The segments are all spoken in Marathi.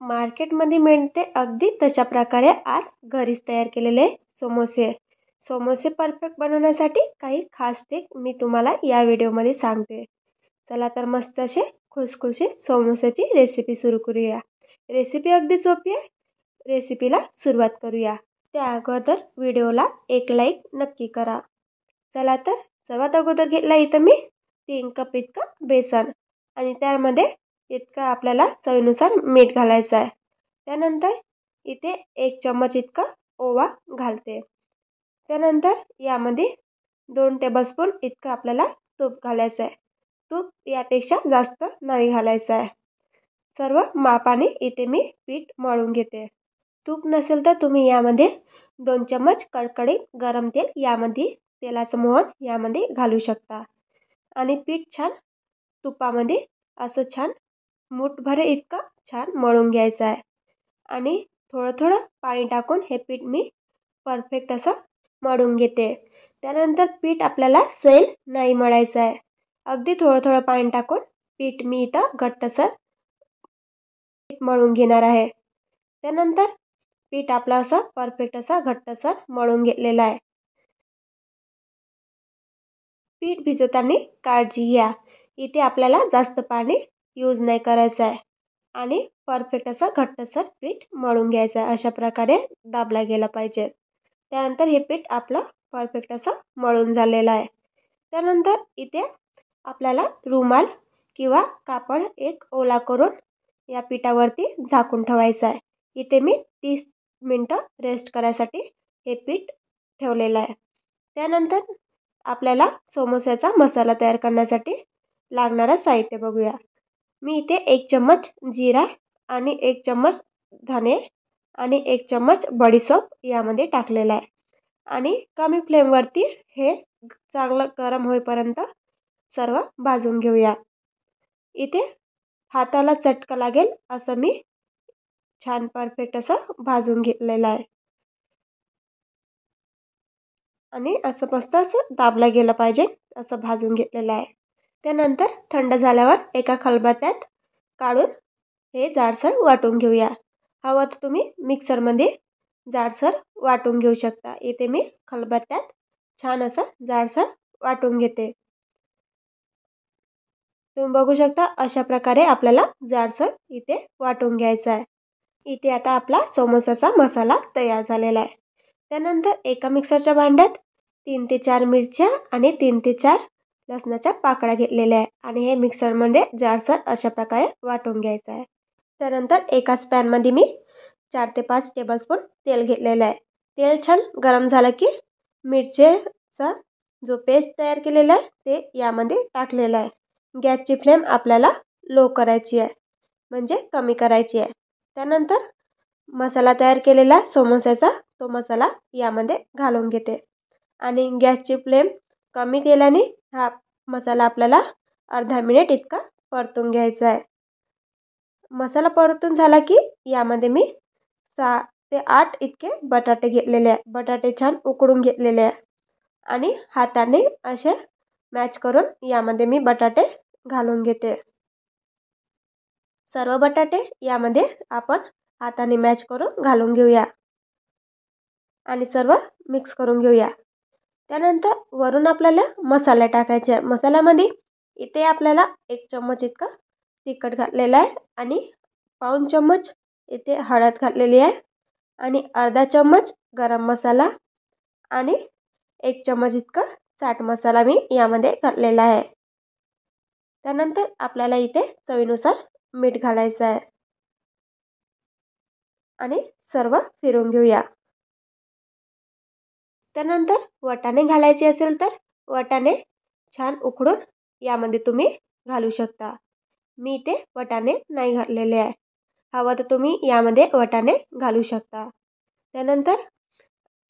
मार्केटमध्ये मिळते अगदी तशा प्रकारे आज घरीच तयार केलेले समोसे. समोसे परफेक्ट बनवण्यासाठी काही खास टिप मी तुम्हाला या व्हिडिओमध्ये सांगते. चला तर मस्त असे खुसखुशीत समोस्याची रेसिपी सुरू करूया. रेसिपी अगदी सोपी आहे. रेसिपीला सुरुवात करूया. त्या अगोदर व्हिडिओला एक लाईक नक्की करा. चला तर सर्वात अगोदर घेतला इथं मी 3 कप इतका बेसन आणि त्यामध्ये इतका आपल्याला चवीनुसार मीठ घालायचं आहे. त्यानंतर इथे 1 चम्मच इतका ओवा घालते. त्यानंतर यामध्ये 2 टेबलस्पून इतकं आपल्याला तूप घालायचं आहे. तूप यापेक्षा जास्त नाही घालायचं आहे. सर्व मापाने इथे मी पीठ मळून घेते. तूप नसेल तर तुम्ही यामध्ये 2 चम्मच कडकडीत गरम तेल यामध्ये तेलाचं मोहन यामध्ये घालू शकता आणि पीठ छान तुपामध्ये असं छान मूठभर इतकं छान मळून घ्यायचं आहे आणि थोडं थोडं पाणी टाकून हे पीठ मी परफेक्ट असं मळून घेते. त्यानंतर पीठ आपल्याला सैल नाही मळायचं आहे. अगदी थोडं थोडं पाणी टाकून पीठ मी इथं घट्टसर मळून घेणार आहे. त्यानंतर पीठ आपलं असं परफेक्ट असं घट्टसर मळून घेतलेलं आहे. पीठ भिजवताना काळजी घ्या. इथे आपल्याला जास्त पाणी यूज नाही करायचं आहे आणि परफेक्ट असं घट्टसर पीठ मळून घ्यायचं आहे. अशा प्रकारे दाबला गेला पाहिजे. त्यानंतर हे पीठ आपलं परफेक्ट असं मळून झालेलं आहे. त्यानंतर इथे आपल्याला रुमाल किंवा कापड एक ओला करून या पिठावरती झाकून ठेवायचं आहे. इथे मी 30 मिनटं रेस्ट करायसाठी हे पीठ ठेवलेलं आहे. त्यानंतर आपल्याला समोस्याचा मसाला तयार करण्यासाठी लागणारं साहित्य बघूया. मी इथे 1 चम्मच जिरा आणि 1 चम्मच धने आणि 1 चम्मच बडीशोप यामध्ये टाकलेला आहे आणि कमी फ्लेमवरती हे चांगलं गरम होईपर्यंत सर्व भाजून घेऊया. इथे हाताला चटका लागेल असं मी छान परफेक्ट असं भाजून घेतलेलं आहे आणि असं मस्त असं दाबला गेलं पाहिजे असं भाजून घेतलेलं आहे. त्यानंतर थंड झाल्यावर एका खलबत्त्यात काढून हे जाडसर वाटून घेऊया. हवं तर तुम्ही मिक्सरमध्ये जाडसर वाटून घेऊ शकता. इथे मी खलबत्त्यात छान असं जाडसर वाटून घेते. तुम्ही बघू शकता अशा प्रकारे आपल्याला जाडसर इथे वाटून घ्यायचं आहे. इथे आता आपला समोसाचा मसाला तयार झालेला आहे. त्यानंतर एका मिक्सरच्या भांड्यात 3 ते 4 मिरच्या आणि 3 ते 4 लसणाच्या पाकळ्या घेतलेल्या आहे आणि हे मिक्सरमध्ये जाडसर अशा प्रकारे वाटून घ्यायचं आहे. त्यानंतर एकाच पॅनमध्ये मी 4 ते 5 टेबलस्पून तेल घेतलेलं आहे. तेल छान गरम झालं की मिरचीचा जो पेस्ट तयार केलेला आहे ते यामध्ये टाकलेला आहे. गॅसची फ्लेम आपल्याला लो करायची आहे म्हणजे कमी करायची आहे. त्यानंतर मसाला तयार केलेला समोस्याचा तो मसाला यामध्ये घालून घेते आणि गॅसची फ्लेम कमी केल्याने हा मसाला आपल्याला अर्धा मिनिट इतका परतून घ्यायचा आहे. मसाला परतून झाला की यामध्ये मी 6 ते 8 इतके बटाटे घेतलेले आहे. बटाटे छान उकडून घेतलेले आहे आणि हाताने असे मॅच करून यामध्ये मी बटाटे घालून घेते. सर्व बटाटे यामध्ये आपण हाताने मॅच करून घालून घेऊया आणि सर्व मिक्स करून घेऊया. त्यानंतर वरून आपल्याला मसाला टाकायचे आहे. मसाल्यामध्ये इथे आपल्याला 1 चम्मच इतका तिखट घातलेला आहे आणि पाऊण चम्मच इथे हळद घातलेली आहे आणि अर्धा चम्मच गरम मसाला आणि 1 चम्मच इतका चाट मसाला मी यामध्ये घातलेला आहे. त्यानंतर आपल्याला इथे चवीनुसार मीठ घालायचं आहे आणि सर्व फिरून घेऊया. त्यानंतर वाटाणे घालायचे असेल तर वाटाणे छान उकडून यामध्ये तुम्ही घालू शकता. मी इथे वाटाणे नाही घातलेले आहे. हवं तर तुम्ही यामध्ये वाटाणे घालू शकता. त्यानंतर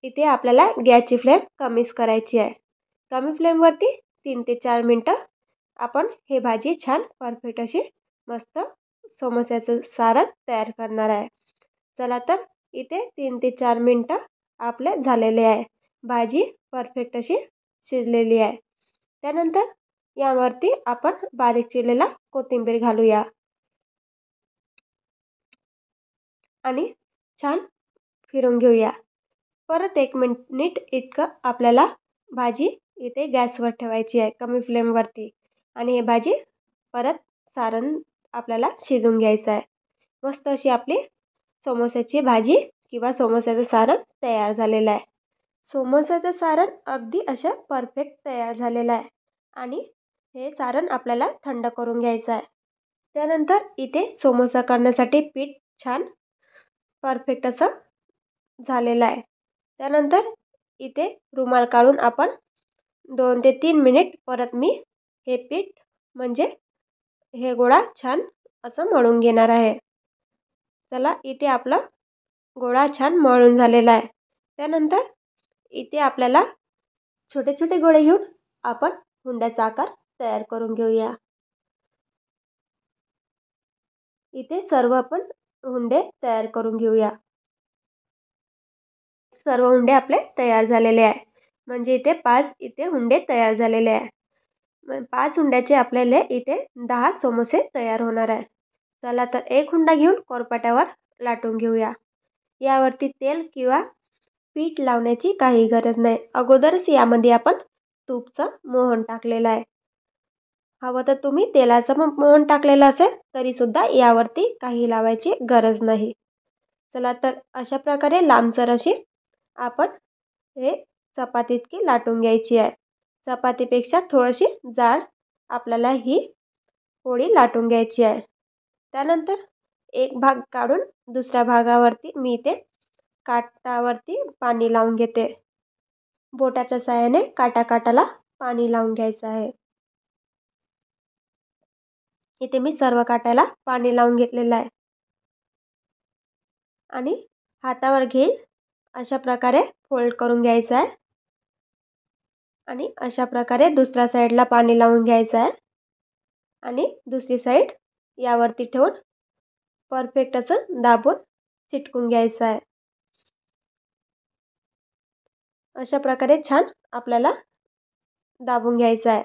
इथे आपल्याला गॅसची फ्लेम कमीच करायची आहे. कमी फ्लेमवरती 3 ते 4 मिनटं आपण हे भाजी छान परफेक्ट अशी मस्त समोस्याचं सारण तयार करणार आहे. चला तर इथे 3 ते 4 मिनटं आपले झालेले आहे. भाजी परफेक्ट अशी शिजलेली आहे. त्यानंतर यावरती आपण बारीक चिरलेला कोथिंबीर घालूया आणि छान फिरून घेऊया. परत 1 मिनिट इतकं आपल्याला भाजी इथे गॅसवर ठेवायची आहे कमी फ्लेमवरती आणि ही भाजी परत सारण आपल्याला शिजवून घ्यायचं आहे. मस्त अशी आपली समोसाची भाजी किंवा समोसाचं सारण तयार झालेलं आहे. समोसाचं सारण अगदी असं परफेक्ट तयार झालेलं आहे आणि हे सारण आपल्याला थंड करून घ्यायचं आहे. त्यानंतर इथे समोसा करण्यासाठी पीठ छान परफेक्ट असं झालेलं आहे. त्यानंतर इथे रुमाल काढून आपण 2 ते 3 मिनिट परत मी हे पीठ म्हणजे हे गोळा छान असं मळून घेणार आहे. चला इथे आपला गोळा छान मळून झालेला आहे. त्यानंतर इथे आपल्याला छोटे छोटे गोळे घेऊन आपण हुंड्याचा आकार तयार करून घेऊया. इथे सर्व आपण हुंडे तयार करून घेऊया. सर्व हुंडे आपले तयार झालेले आहे. म्हणजे इथे 5 हुंडे तयार झालेले आहे. 5 हुंड्याचे आपल्याला इथे 10 समोसे तयार होणार आहे. चला तर एक हुंडा घेऊन कोरपाट्यावर लाटून घेऊया. यावरती तेल किंवा पीठ लावण्याची काही गरज नाही. अगोदरच यामध्ये आपण तूपचं मोहन टाकलेलं आहे. हवं तर तुम्ही तेलाचं मोहन टाकलेलं असेल तरीसुद्धा यावरती काही लावायची गरज नाही. चला तर अशा प्रकारे लांबसर अशी आपण हे चपाती इतकी लाटून घ्यायची आहे. चपातीपेक्षा थोडीशी जाड आपल्याला ही पोळी लाटून घ्यायची आहे. त्यानंतर एक भाग काढून दुसऱ्या भागावरती मी इथे काठावरती पाणी लावून घेते. बोटाच्या साहाय्याने काटाला पाणी लावून घ्यायचं आहे. इथे मी सर्व काठाला पाणी लावून घेतलेलं आहे आणि हातावर घेईल अशा प्रकारे फोल्ड करून घ्यायचं आहे आणि अशा प्रकारे दुसऱ्या साईडला पाणी लावून घ्यायचं आहे आणि दुसरी साईड यावरती ठेवून परफेक्ट असं दाबून चिटकून घ्यायचं आहे. अशा प्रकारे छान आपल्याला दाबून घ्यायचं आहे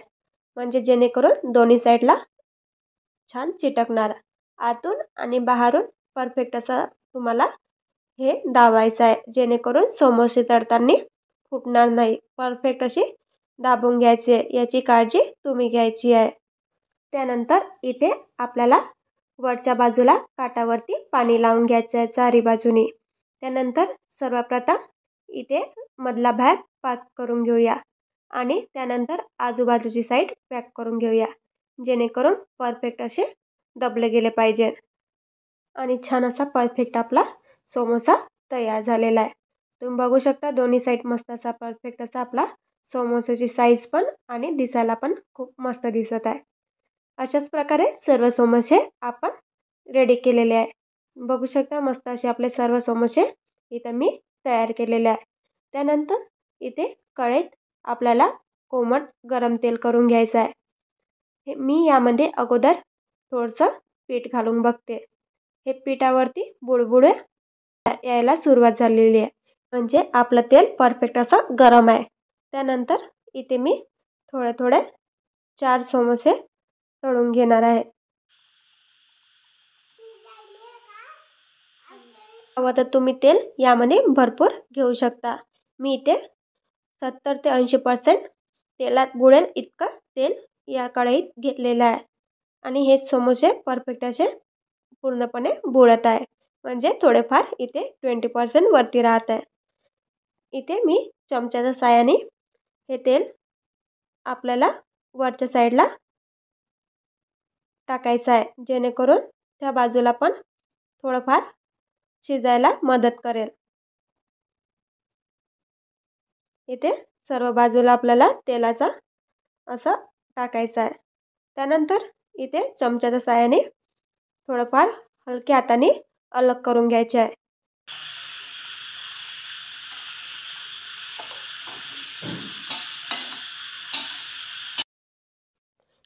म्हणजे जेणेकरून दोन्ही साईडला छान चिटकणार. आतून आणि बाहेरून परफेक्ट असं तुम्हाला हे दाबायचं आहे जेणेकरून समोसे तळताना फुटणार नाही. परफेक्ट अशी दाबून घ्यायची आहे, याची काळजी तुम्ही घ्यायची आहे. त्यानंतर इथे आपल्याला वरच्या बाजूला काठावरती पाणी लावून घ्यायचं आहे चारी बाजूनी. त्यानंतर सर्वप्रथम इथे मधला भाग पॅक करून घेऊया आणि त्यानंतर आजूबाजूची साईड पॅक करून घेऊया जेणेकरून परफेक्ट असे दबले गेले पाहिजे आणि छान असा परफेक्ट आपला समोसा तयार झालेला आहे. तुम्ही बघू शकता दोन्ही साईड मस्त असा परफेक्ट असा आपला समोसाची साईज पण आणि दिसायला पण खूप मस्त दिसत आहे. अशाच प्रकारे सर्व समोसे आपण रेडी केलेले आहे. बघू शकता मस्त असे आपले सर्व समोसे इथे मी तयार केलेले आहे. त्यानंतर इथे कढईत आपल्याला कोमट गरम तेल करून घ्यायचं आहे. मी यामध्ये अगोदर थोडंसं पीठ घालून बघते. हे पिठावरती बुडबुडे यायला सुरुवात झालेली आहे म्हणजे आपलं तेल परफेक्ट असं गरम आहे. त्यानंतर इथे मी थोडे 4 समोसे तळून घेणार आहे. हवं तर तुम्ही तेल यामध्ये भरपूर घेऊ शकता. मी इथे 70 ते 80% तेलात बुडेल इतकं तेल या कढईत घेतलेलं आहे आणि हे समोसे परफेक्ट असे पूर्णपणे बुडत आहे म्हणजे थोडेफार इथे 20% वरती राहत आहे. इथे मी चमच्याच्या साहाय्याने हे तेल आपल्याला वरच्या साईडला टाकायचं आहे जेणेकरून त्या बाजूला पण थोडंफार शिजायला मदत करेल. इथे सर्व बाजूला आपल्याला तेलाचा असं टाकायचं आहे. त्यानंतर इथे चमच्याच्या साहाय्याने थोडंफार हलक्या हाताने अलग करून घ्यायचे आहे.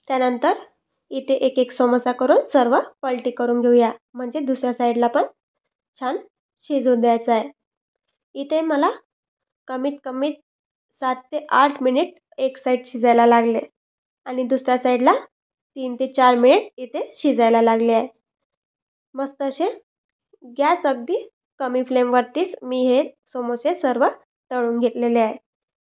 त्यानंतर इथे एक समोसा करून सर्व पलटी करून घेऊया म्हणजे दुसऱ्या साईडला पण छान शिजून द्यायचं आहे. इथे मला कमीत कमी 7 ते 8 मिनिट एक साईड शिजायला लागले आणि दुसऱ्या साईडला 3 ते 4 मिनिट इथे शिजायला लागले आहे. मस्त असे गॅस अगदी कमी फ्लेमवरतीच मी हे समोसे सर्व तळून घेतलेले आहे.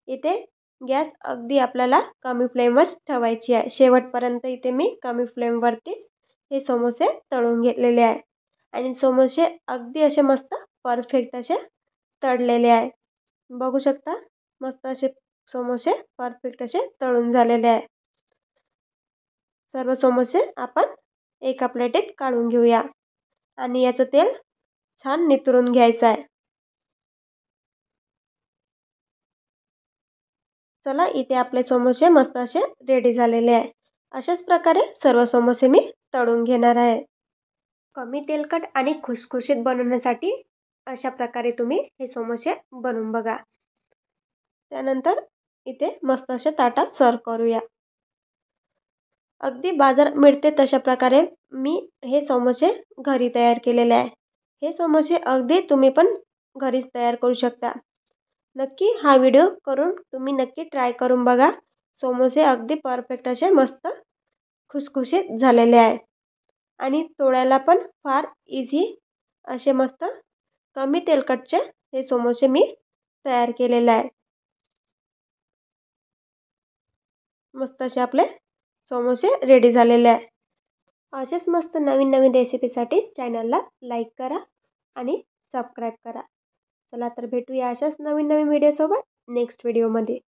इथे गॅस अगदी आपल्याला कमी फ्लेमच ठेवायची आहे. शेवटपर्यंत इथे मी कमी फ्लेमवरतीच हे समोसे तळून घेतलेले आहे. आणि समोसे अगदी असे मस्त परफेक्ट असे तळलेले आहे. बघू शकता मस्त असे समोसे परफेक्ट असे तळून झालेले आहे. सर्व समोसे आपण एका प्लेटीत काढून घेऊया आणि याचं तेल छान नितरून घ्यायचं आहे. चला इथे आपले समोसे मस्त असे रेडी झालेले आहे. अशाच प्रकारे सर्व समोसे मी तळून घेणार आहे. कमी तेलकट आणि खुसखुशीत बनवण्यासाठी अशा प्रकारे तुम्ही हे समोसे बनवून बघा. त्यानंतर इथे मस्त असे ताटात सर्व करूया. अगदी बाजारात मिळते तशा प्रकारे मी हे समोसे घरी तयार केलेले आहे. हे समोसे अगदी तुम्ही पण घरीच तयार करू शकता. नक्की हा व्हिडिओ करून तुम्ही नक्की ट्राय करून बघा. समोसे अगदी परफेक्ट असे मस्त खुसखुशीत झालेले आहे आणि तोडायला पण फार इझी असे मस्त कमी तेलकटचे हे समोसे मी तयार केलेले आहे. मस्त असे आपले समोसे रेडी झालेले आहे. असेच मस्त नवीन नवीन रेसिपीसाठी चॅनलला लाईक करा आणि सबस्क्राईब करा. चला तर भेटूया अशाच नवीन नवीन व्हिडिओसोबत नेक्स्ट व्हिडिओमध्ये.